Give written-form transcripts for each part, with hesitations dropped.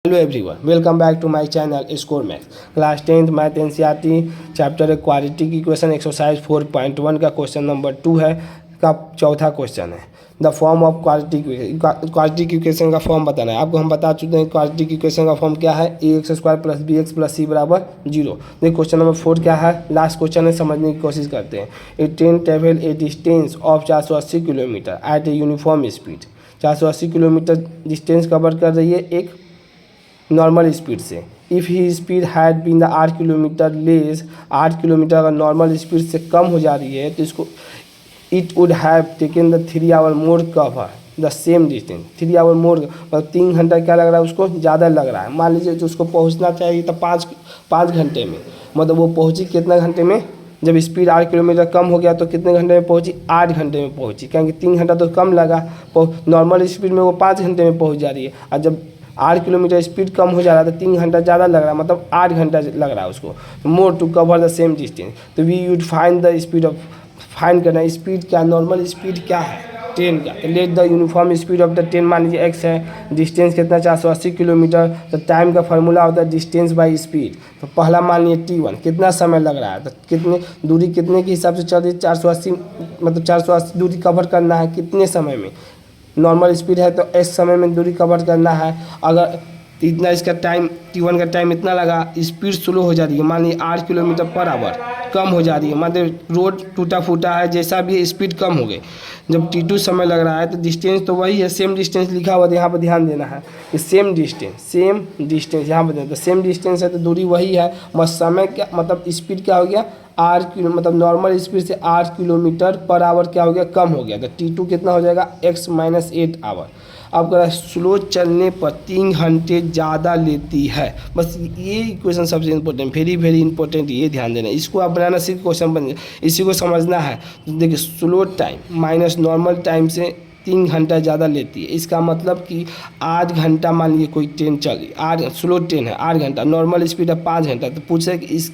Hello everyone, welcome back to my channel score maths. Class 10th math NCERT chapter quadratic equation exercise 4.1 का question number 2 है का चौथा question है। The form of quadratic equation का form बताना है आपको। हम बता चुके हैं क्वाड्रेटिक इक्वेशन का फॉर्म क्या है, ax² + bx + c बराबर 0। देखिए क्वेश्चन नंबर 4 क्या है, लास्ट क्वेश्चन है, समझने की कोशिश करते हैं। A train travel a distance of 480 kilometre at a uniform speed. 480 kilometre distance cover कर रही है एक नॉर्मल स्पीड से। If he speed had been the 8 kilometre less, 8 kilometre अगर नॉर्मल स्पीड से कम हो जा रही है तो इसको it would have taken the 3 hour more cover the same distance. 3 hour more मतलब 3 घंटा क्या लग रहा है उसको, ज़्यादा लग रहा है। मान लीजिए तो उसको पहुंचना चाहिए तो 5 घंटे में, मतलब वो पहुंची कितना घंटे में, जब स्पीड 8 किलोमीटर कम हो गया तो कितने घंटे में पहुंची, 8 घंटे में पहुंची, क्योंकि 3 घंटा तो कम लगा। नॉर्मल स्पीड में वो 5 घंटे में पहुँच जा रही है, और जब 8 किलोमीटर स्पीड कम हो जा रहा है तो 3 घंटा ज़्यादा लग रहा है, मतलब 8 घंटा लग रहा है उसको। More to cover the same distance, तो we you'd find the speed of, find करना स्पीड क्या, नॉर्मल स्पीड क्या है ट्रेन का। तो let the uniform speed of the train, मान लीजिए x है, डिस्टेंस कितना 480 किलोमीटर, तो टाइम का फार्मूला होता है डिस्टेंस बाई स्पीड। तो पहला मान लीजिए t1 कितना समय लग रहा है, तो कितने दूरी कितने के हिसाब से चल रही है, 480, मतलब 480 दूरी कवर करना है कितने समय में। नॉर्मल स्पीड है तो s समय में दूरी कवर करना है। अगर इतना इसका टाइम t1 का टाइम इतना लगा, स्पीड स्लो हो जा रही है, मान लीजिए 8 किलोमीटर पर आवर कम हो जा रही है, मतलब रोड टूटा फूटा है, जैसा भी स्पीड कम हो गई। जब t2 समय लग रहा है तो डिस्टेंस तो वही है, सेम डिस्टेंस लिखा हुआ है, यहाँ पर ध्यान देना है कि सेम डिस्टेंस यहाँ पर तो सेम डिस्टेंस है तो दूरी वही है, बस समय क्या, मतलब स्पीड क्या हो गया 8 किलो, मतलब नॉर्मल स्पीड से 8 किलोमीटर पर आवर क्या हो गया, कम हो गया। तो t2 कितना हो जाएगा, x - 8 आवर। अब अगर स्लो चलने पर 3 घंटे ज़्यादा लेती है, बस ये इक्वेशन सबसे इंपॉर्टेंट, वेरी इंपॉर्टेंट, ये ध्यान देना। इसको आप बनाना सीख, क्वेश्चन बन, इसी को समझना है। तो देखिए slow time minus normal time से 3 घंटा ज़्यादा लेती है, इसका मतलब कि 8 घंटा, मान लीजिए कोई ट्रेन चली, 8 स्लो ट्रेन है, 8 घंटा, नॉर्मल स्पीड है 5 घंटा, तो पूछे कि इस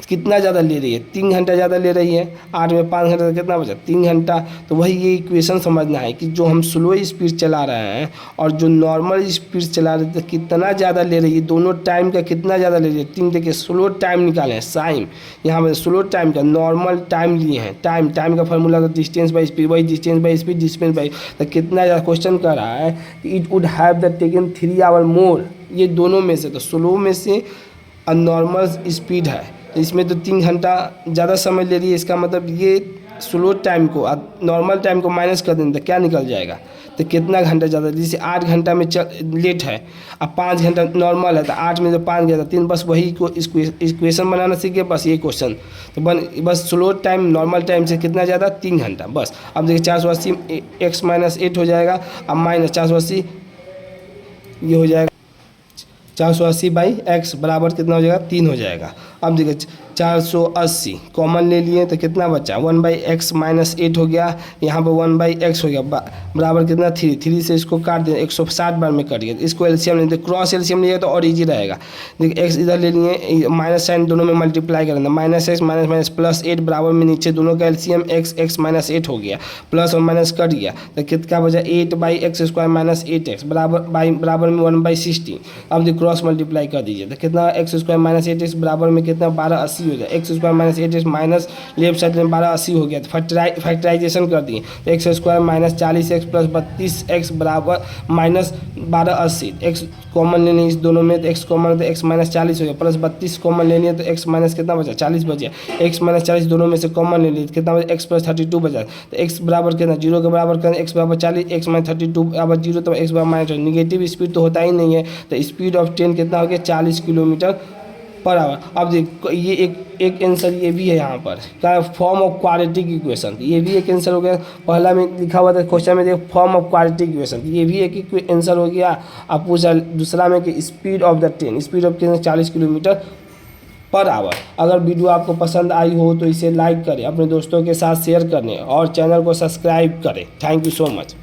कितना ज़्यादा ले रही है, 3 घंटा ज़्यादा ले रही है, 8 में 5 घंटा, तो कितना बचा 3 घंटा। तो वही ये इक्वेशन समझना है कि जो हम स्लो स्पीड चला रहे हैं और जो नॉर्मल स्पीड चला रहे थे कितना ज़्यादा ले रही है, दोनों टाइम का कितना ज़्यादा ले रही है। 3 देखिए स्लो टाइम निकाले हैं, साइन यहाँ पर स्लो टाइम का, नॉर्मल टाइम लिए हैं, टाइम का फार्मूला का डिस्टेंस बाई स्पीड, वही distance by speed, distance by, तो कितना ज़्यादा क्वेश्चन कर रहा है कि it would have the taken 3 hour more, ये दोनों में से, तो स्लो में से और नॉर्मल स्पीड है, इसमें तो 3 घंटा ज़्यादा समय ले रही है। इसका मतलब ये स्लो टाइम को नॉर्मल टाइम को माइनस कर देंगे तो क्या निकल जाएगा, तो कितना घंटा ज़्यादा, जैसे 8 घंटा में लेट है, अब 5 घंटा नॉर्मल है, तो 8 में तो 5 गया था 3, बस वही को इक्वेशन बनाना सीखे, बस ये क्वेश्चन तो बस स्लो टाइम नॉर्मल टाइम से कितना ज़्यादा, 3 घंटा बस। अब देखिए 480 x - 8 हो जाएगा, अब माइनस 480 ये हो जाएगा 480 बाई x बराबर कितना हो जाएगा, 3 हो जाएगा। अब देखिए 480 कॉमन ले लिए तो कितना बचा, 1/x - 8 हो गया, यहाँ पर 1/x हो गया, बराबर कितना 3 से इसको काट दें, 160 बार में कट गया। इसको एलसीएम लेते, क्रॉस एलसीएम लिए तो और इजी रहेगा। देखिए x इधर ले लिए, माइनस साइन दोनों में मल्टीप्लाई कर देना, -x - +8 बराबर में नीचे दोनों का एलसीएम x - 8 हो गया, प्लस और माइनस कट गया, तो कितना बचा 8/x² - 8x बराबर में 1/16। अब देखिए क्रॉस मल्टीप्लाई कर दीजिए तो कितना x² - 8x बराबर में कितना 1280 हो जाए, x² - 8x minus left side में 1280 हो गया, तो फैक्टराइजेशन कर दिए, x² - 40x + 32x बराबर -1280। x कॉमन लेने इस दोनों में, तो x कॉमन तो x - 40 हो गया, प्लस 32 कॉमन लेनी है तो x माइनस कितना बचा 40 बचा, x - 40 दोनों में से कॉमन ले लिए तो कितना बचा, x + 32 बचा, तो x बराबर कितना 0 के बराबर करें, x बराबर 40, x - 32 बराबर 0, तो x बराबर -, निगेटिव स्पीड तो होता ही नहीं है, तो स्पीड ऑफ ट्रेन कितना हो गया 40 किलोमीटर पर आवर। अब देखो ये एक आंसर ये भी है यहाँ पर, क्या फॉर्म ऑफ क्वाड्रेटिक इक्वेशन, ये भी एक आंसर हो गया। पहला में लिखा हुआ था क्वेश्चन में देखो फॉर्म ऑफ क्वाड्रेटिक इक्वेशन, ये भी एक आंसर हो गया। अब पूछा दूसरा में कि speed of the train, speed of train 40 kilometre per hour. अगर वीडियो आपको पसंद आई हो तो इसे लाइक करें, अपने दोस्तों के साथ शेयर करें और चैनल को सब्सक्राइब करें। Thank you so much.